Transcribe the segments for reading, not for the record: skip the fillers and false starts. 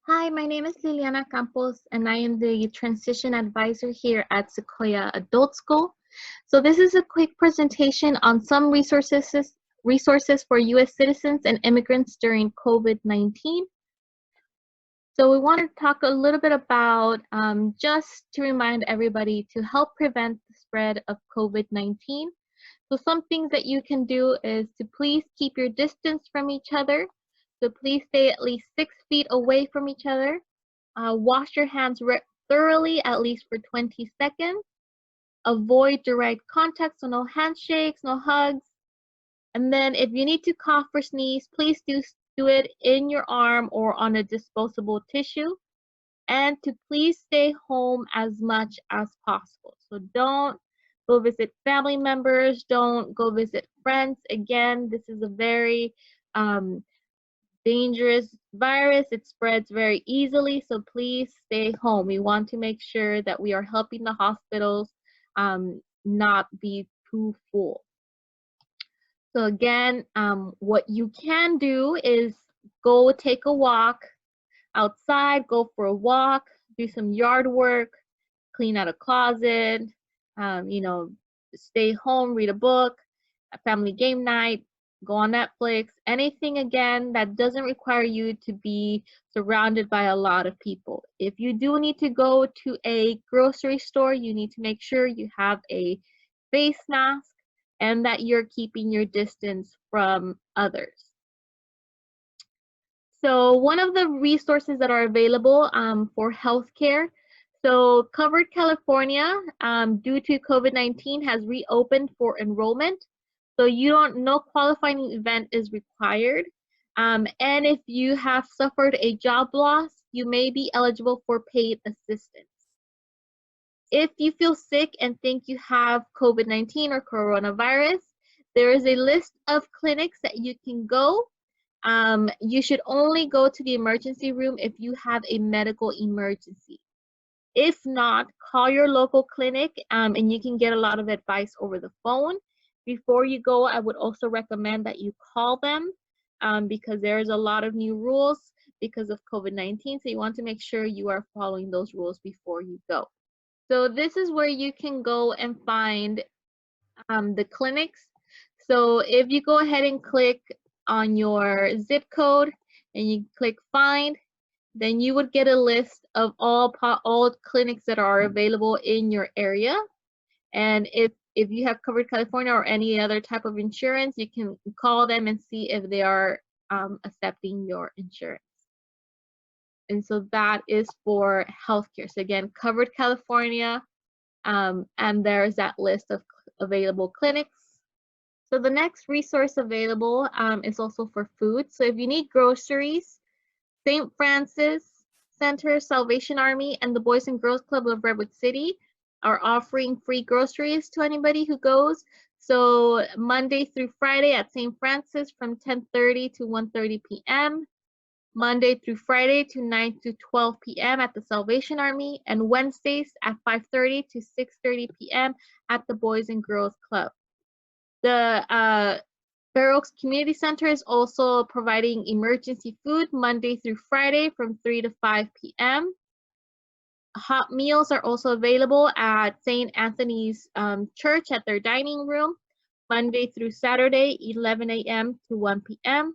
Hi, my name is Liliana Campos, and I am the transition advisor here at Sequoia Adult School. So this is a quick presentation on some resources for U.S. citizens and immigrants during COVID-19. So we want to talk a little bit about, just to remind everybody to help prevent the spread of COVID-19. So some things that you can do is to please keep your distance from each other. So please stay at least 6 feet away from each other. Wash your hands thoroughly, at least for 20 seconds. Avoid direct contact, so no handshakes, no hugs. And then if you need to cough or sneeze, please do it in your arm or on a disposable tissue. And to please stay home as much as possible. So don't go visit family members, don't go visit friends. Again, this is a very dangerous virus. It spreads very easily, so please stay home. We want to make sure that we are helping the hospitals not be too full. So again, what you can do is go take a walk outside, go for a walk, do some yard work, clean out a closet, stay home, read a book, a family game night, go on Netflix, anything again that doesn't require you to be surrounded by a lot of people. If you do need to go to a grocery store, you need to make sure you have a face mask and that you're keeping your distance from others. So one of the resources that are available for healthcare, so Covered California, due to COVID-19, has reopened for enrollment. So no qualifying event is required. And if you have suffered a job loss, you may be eligible for paid assistance. If you feel sick and think you have COVID-19 or coronavirus, there is a list of clinics that you can go. You should only go to the emergency room if you have a medical emergency. If not, call your local clinic and you can get a lot of advice over the phone. Before you go, I would also recommend that you call them because there's a lot of new rules because of COVID-19. So you want to make sure you are following those rules before you go. So this is where you can go and find the clinics. So if you go ahead and click on your zip code and you click find, then you would get a list of all clinics that are available in your area. And if you have Covered California or any other type of insurance, you can call them and see if they are accepting your insurance. And so that is for healthcare. So again, Covered California, and there's that list of available clinics. So the next resource available is also for food. So if you need groceries, St. Francis Center, Salvation Army, and the Boys and Girls Club of Redwood City are offering free groceries to anybody who goes. So Monday through Friday at St. Francis from 10:30 to 1:30 p.m. Monday through Friday to 9 to 12 p.m. at the Salvation Army, and Wednesdays at 5:30 to 6:30 p.m. at the Boys and Girls Club. The Fair Oaks Community Center is also providing emergency food Monday through Friday from 3 to 5 p.m. Hot meals are also available at St. Anthony's Church at their dining room Monday through Saturday, 11 a.m. to 1 p.m.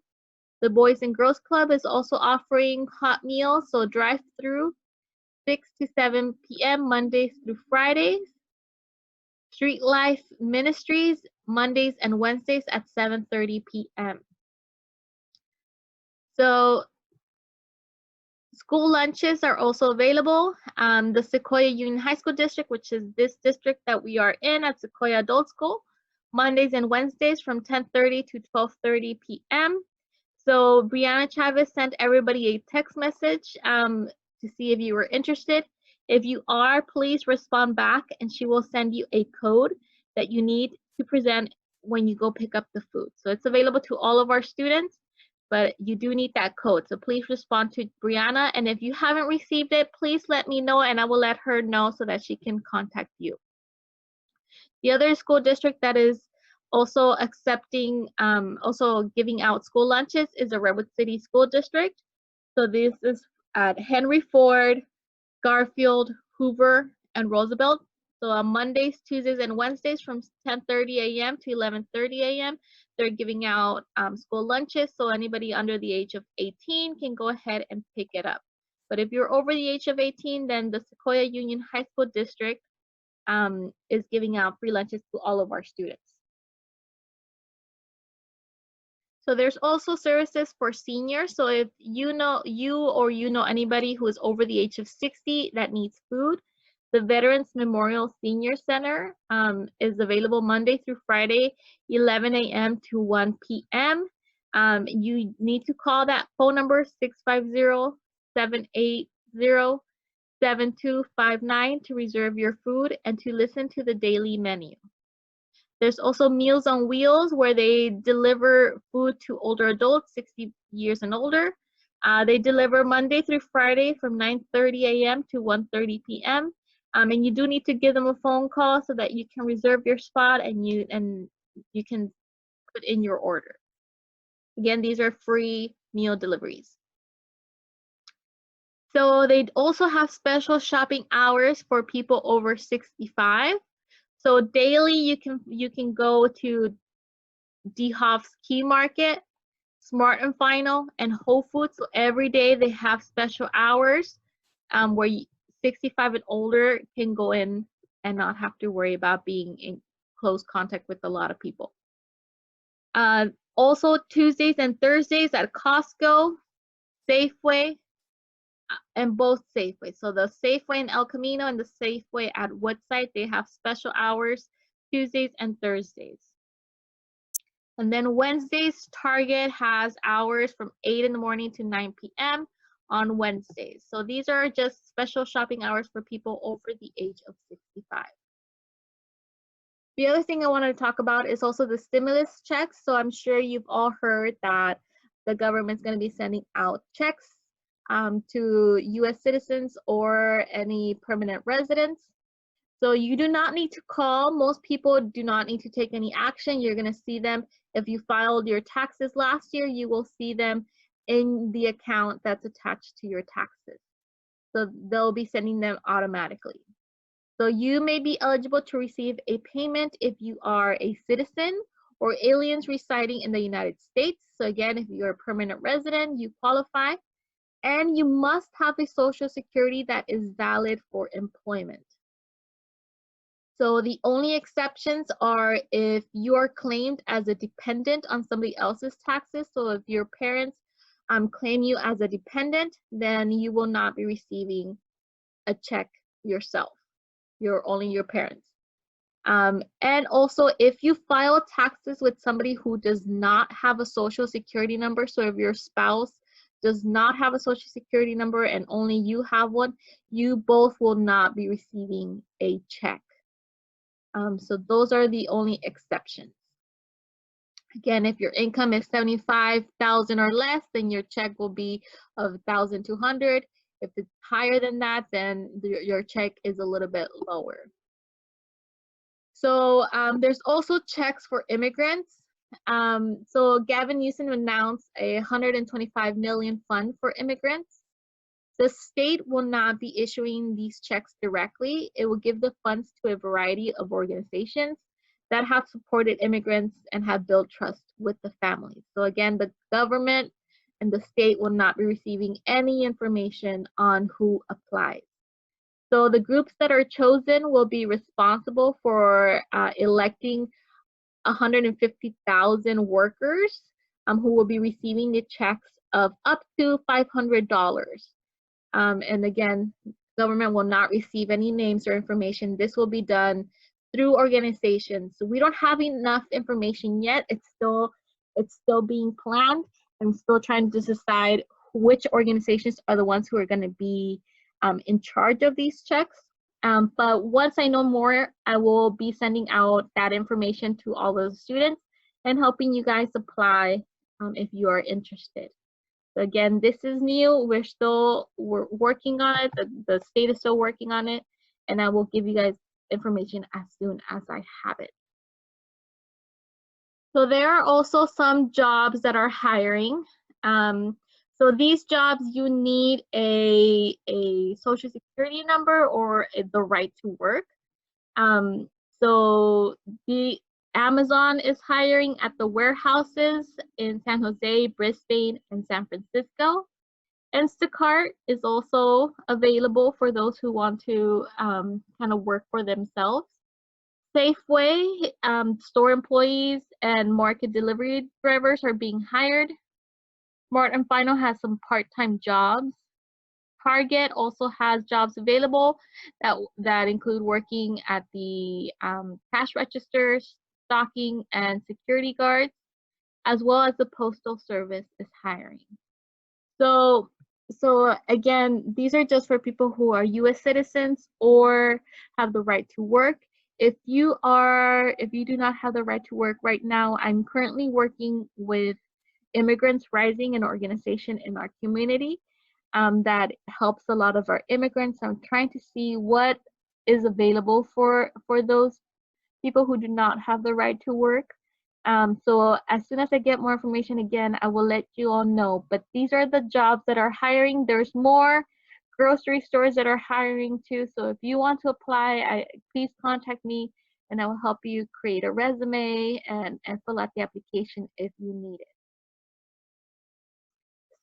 The Boys and Girls Club is also offering hot meals, so drive-through 6 to 7 p.m. Mondays through Fridays. Street Life Ministries Mondays and Wednesdays at 7:30 p.m. So school lunches are also available. The Sequoia Union High School District, which is this district that we are in at Sequoia Adult School, Mondays and Wednesdays from 10:30 to 12:30 p.m. So Brianna Chavez sent everybody a text message to see if you were interested. If you are, please respond back and she will send you a code that you need to present when you go pick up the food. So it's available to all of our students, but you do need that code. So please respond to Brianna. And if you haven't received it, please let me know and I will let her know so that she can contact you. The other school district that is also accepting, also giving out school lunches is the Redwood City School District. So this is at Henry Ford, Garfield, Hoover, and Roosevelt. So on Mondays, Tuesdays, and Wednesdays from 10:30 a.m. to 11:30 a.m., they're giving out school lunches. So anybody under the age of 18 can go ahead and pick it up. But if you're over the age of 18, then the Sequoia Union High School District is giving out free lunches to all of our students. So there's also services for seniors. So if you know anybody who is over the age of 60 that needs food, the Veterans Memorial Senior Center is available Monday through Friday, 11 a.m. to 1 p.m. You need to call that phone number 650-780-7259 to reserve your food and to listen to the daily menu. There's also Meals on Wheels, where they deliver food to older adults, 60 years and older. They deliver Monday through Friday from 9:30 a.m. to 1:30 p.m. And you do need to give them a phone call so that you can reserve your spot and you can put in your order. Again, these are free meal deliveries. So they also have special shopping hours for people over 65. So daily you can go to DeHoff's Key Market, Smart and Final, and Whole Foods. So every day they have special hours where 65 and older can go in and not have to worry about being in close contact with a lot of people. Also Tuesdays and Thursdays at Costco, Safeway, and both Safeway. So the Safeway in El Camino and the Safeway at Woodside, they have special hours Tuesdays and Thursdays. And then Wednesdays, Target has hours from 8 in the morning to 9 p.m. on Wednesdays. So these are just special shopping hours for people over the age of 65. The other thing I wanted to talk about is also the stimulus checks. So I'm sure you've all heard that the government's going to be sending out checks to U.S. citizens or any permanent residents. So you do not need to call. Most people do not need to take any action. You're going to see them. If you filed your taxes last year, you will see them in the account that's attached to your taxes. So they'll be sending them automatically. So you may be eligible to receive a payment if you are a citizen or aliens residing in the United States. So again, if you're a permanent resident, you qualify. And you must have a Social Security that is valid for employment. So the only exceptions are if you are claimed as a dependent on somebody else's taxes. So if your parents claim you as a dependent, then you will not be receiving a check yourself. You're only your parents. And also if you file taxes with somebody who does not have a Social Security number, so if your spouse does not have a Social Security number and only you have one, you both will not be receiving a check. So those are the only exceptions. Again, if your income is $75,000 or less, then your check will be of $1,200. If it's higher than that, then your check is a little bit lower. So there's also checks for immigrants. So Gavin Newsom announced a $125 million fund for immigrants. The state will not be issuing these checks directly. It will give the funds to a variety of organizations that have supported immigrants and have built trust with the families. So again, the government and the state will not be receiving any information on who applies. So the groups that are chosen will be responsible for electing 150,000 workers who will be receiving the checks of up to $500. And again, government will not receive any names or information. This will be done through organizations. So we don't have enough information yet. It's still being planned and still trying to decide which organizations are the ones who are going to be in charge of these checks. But once I know more, I will be sending out that information to all the students and helping you guys apply if you are interested. So again, this is new. We're working on it. The state is still working on it, and I will give you guys information as soon as I have it. So there are also some jobs that are hiring. So these jobs, you need a social security number or the right to work. So the Amazon is hiring at the warehouses in San Jose, Brisbane, and San Francisco. Instacart is also available for those who want to kind of work for themselves. Safeway, store employees and market delivery drivers are being hired. Smart and Final has some part-time jobs. Target also has jobs available that include working at the cash registers, stocking, and security guards, as well as the Postal Service is hiring. So again, these are just for people who are U.S. citizens or have the right to work. If you do not have the right to work right now, I'm currently working with Immigrants Rising, an organization in our community that helps a lot of our immigrants. I'm trying to see what is available for those people who do not have the right to work. So as soon as I get more information again, I will let you all know. But these are the jobs that are hiring. There's more grocery stores that are hiring too. So if you want to apply, please contact me and I will help you create a resume and fill out the application if you need it.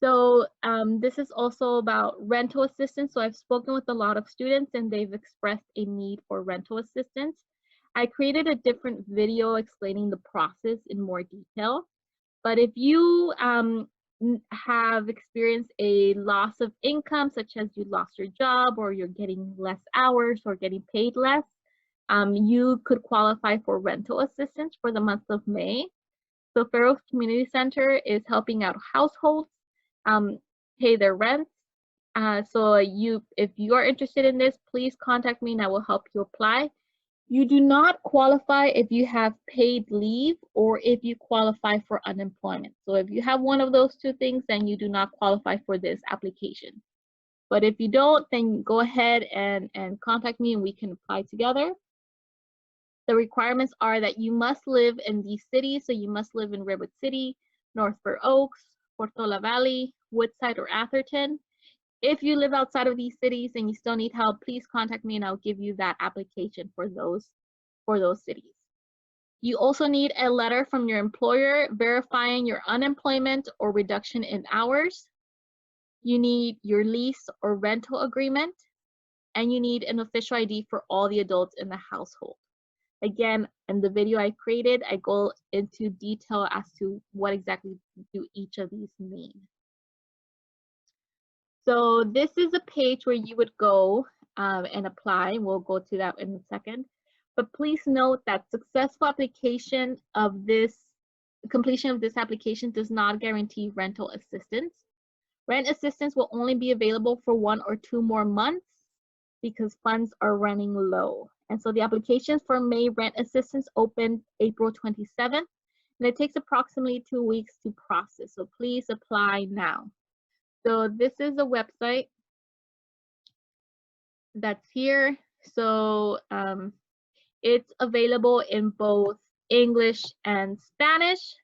So this is also about rental assistance. So I've spoken with a lot of students and they've expressed a need for rental assistance. I created a different video explaining the process in more detail. But if you have experienced a loss of income, such as you lost your job or you're getting less hours or getting paid less, you could qualify for rental assistance for the month of May. So Fair Oaks Community Center is helping out households pay their rent. So if you are interested in this, please contact me and I will help you apply. You do not qualify if you have paid leave or if you qualify for unemployment. So if you have one of those two things, then you do not qualify for this application. But if you don't, then go ahead and contact me and we can apply together. The requirements are that you must live in these cities. So you must live in Redwood City, North Fair Oaks, Portola Valley, Woodside, or Atherton. If you live outside of these cities and you still need help, please contact me and I'll give you that application for those cities. You also need a letter from your employer verifying your unemployment or reduction in hours. You need your lease or rental agreement, and you need an official ID for all the adults in the household. Again, in the video I created, I go into detail as to what exactly do each of these mean. So this is a page where you would go and apply. We'll go to that in a second. But please note that successful completion of this application does not guarantee rental assistance. Rent assistance will only be available for 1 or 2 more months because funds are running low. And so the applications for May rent assistance opened April 27th, and it takes approximately 2 weeks to process. So please apply now. So this is a website that's here. So it's available in both English and Spanish.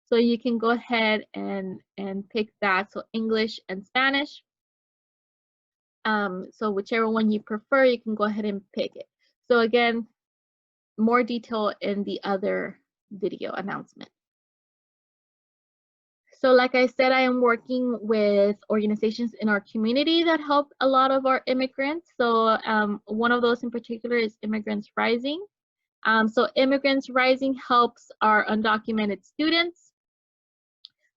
So you can go ahead and pick that. So English and Spanish. So whichever one you prefer, you can go ahead and pick it. So again, more detail in the other video announcement. So like I said, I am working with organizations in our community that help a lot of our immigrants. So one of those in particular is Immigrants Rising. So Immigrants Rising helps our undocumented students,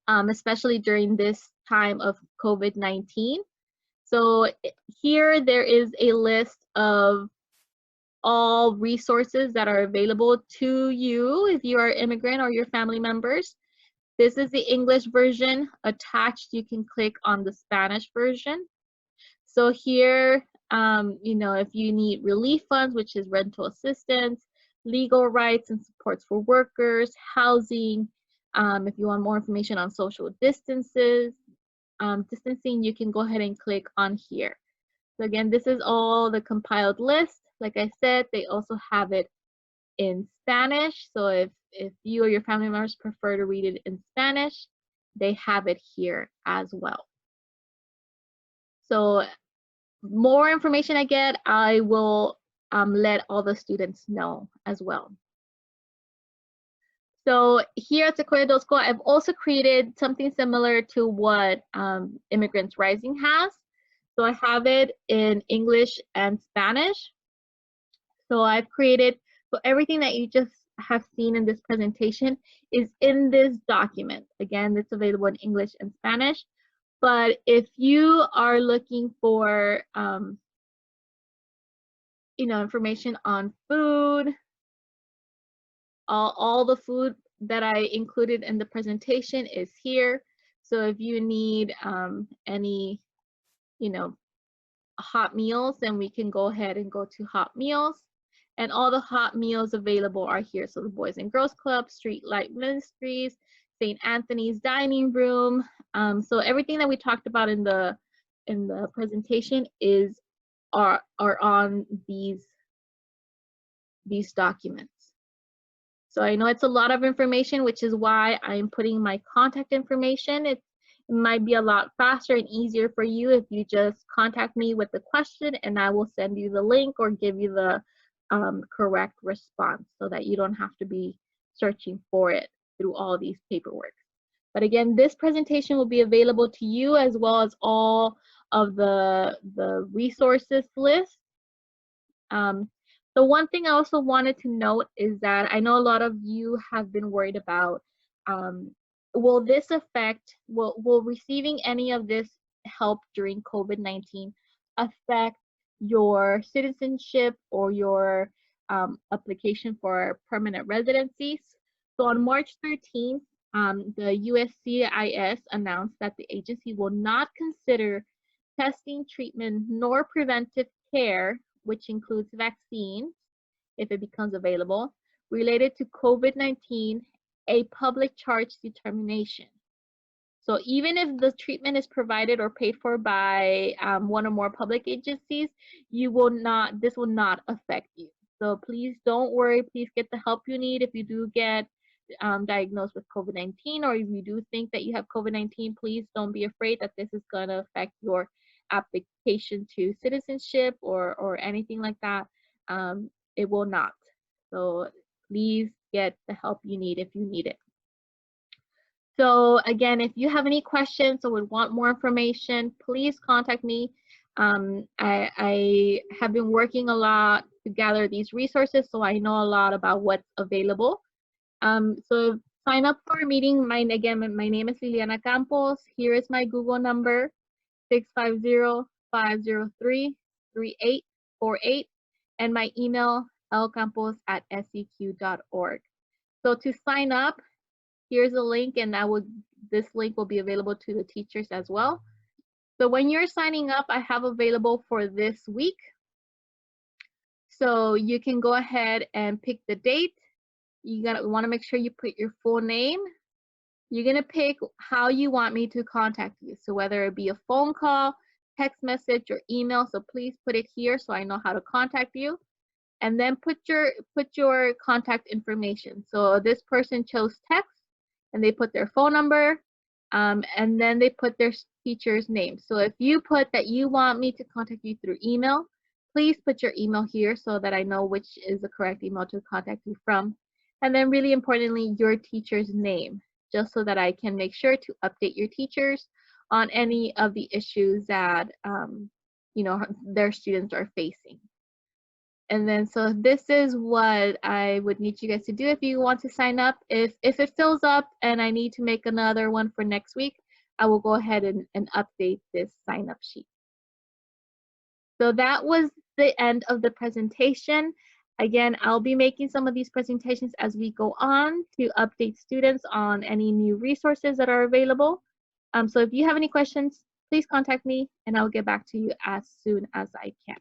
especially during this time of COVID-19. So here there is a list of all resources that are available to you if you are an immigrant or your family members. This is the English version. Attached, you can click on the Spanish version. So here, if you need relief funds, which is rental assistance, legal rights and supports for workers, housing, if you want more information on social distancing, you can go ahead and click on here. So again, this is all the compiled list. Like I said, they also have it in Spanish. So if you or your family members prefer to read it in Spanish, they have it here as well. So more information I get, I will let all the students know as well. So here at Sequoia Adult School, I've also created something similar to what Immigrants Rising has. So I have it in English and Spanish. So I've created, so everything that you just have seen in this presentation is in this document. Again, it's available in English and Spanish. But if you are looking for, information on food, all the food that I included in the presentation is here. So if you need any, hot meals, then we can go ahead and go to hot meals. And all the hot meals available are here. So the Boys and Girls Club, Streetlight Ministries, St. Anthony's Dining Room. So everything that we talked about in the presentation are on these documents. So I know it's a lot of information, which is why I'm putting my contact information. It might be a lot faster and easier for you if you just contact me with the question, and I will send you the link or give you the correct response so that you don't have to be searching for it through all these paperwork. But again, this presentation will be available to you as well as all of the resources list. The one thing I also wanted to note is that I know a lot of you have been worried about, will this affect, will receiving any of this help during COVID-19 affect your citizenship or your application for permanent residencies? So on March 13th, the USCIS announced that the agency will not consider testing, treatment, nor preventive care, which includes vaccines, if it becomes available, related to COVID-19, a public charge determination. So even if the treatment is provided or paid for by one or more public agencies, this will not affect you. So please don't worry, please get the help you need if you do get diagnosed with COVID-19, or if you do think that you have COVID-19, please don't be afraid that this is going to affect your application to citizenship or anything like that. It will not. So please get the help you need if you need it. So again, if you have any questions or would want more information, please contact me. I have been working a lot to gather these resources, so I know a lot about what's available. So sign up for a meeting. My name is Liliana Campos. Here is my Google number, 650-503-3848, and my email, lcampos@seq.org. So to sign up, here's a link, and this link will be available to the teachers as well. So when you're signing up, I have available for this week. So you can go ahead and pick the date. You want to make sure you put your full name. You're going to pick how you want me to contact you. So whether it be a phone call, text message, or email. So please put it here so I know how to contact you. And then put your contact information. So this person chose text, and they put their phone number, and then they put their teacher's name. So if you put that you want me to contact you through email, please put your email here so that I know which is the correct email to contact you from. And then really importantly, your teacher's name, just so that I can make sure to update your teachers on any of the issues that their students are facing. And then so this is what I would need you guys to do if you want to sign up. If it fills up and I need to make another one for next week, I will go ahead and update this sign up sheet. So that was the end of the presentation. Again, I'll be making some of these presentations as we go on to update students on any new resources that are available. So if you have any questions, please contact me and I'll get back to you as soon as I can.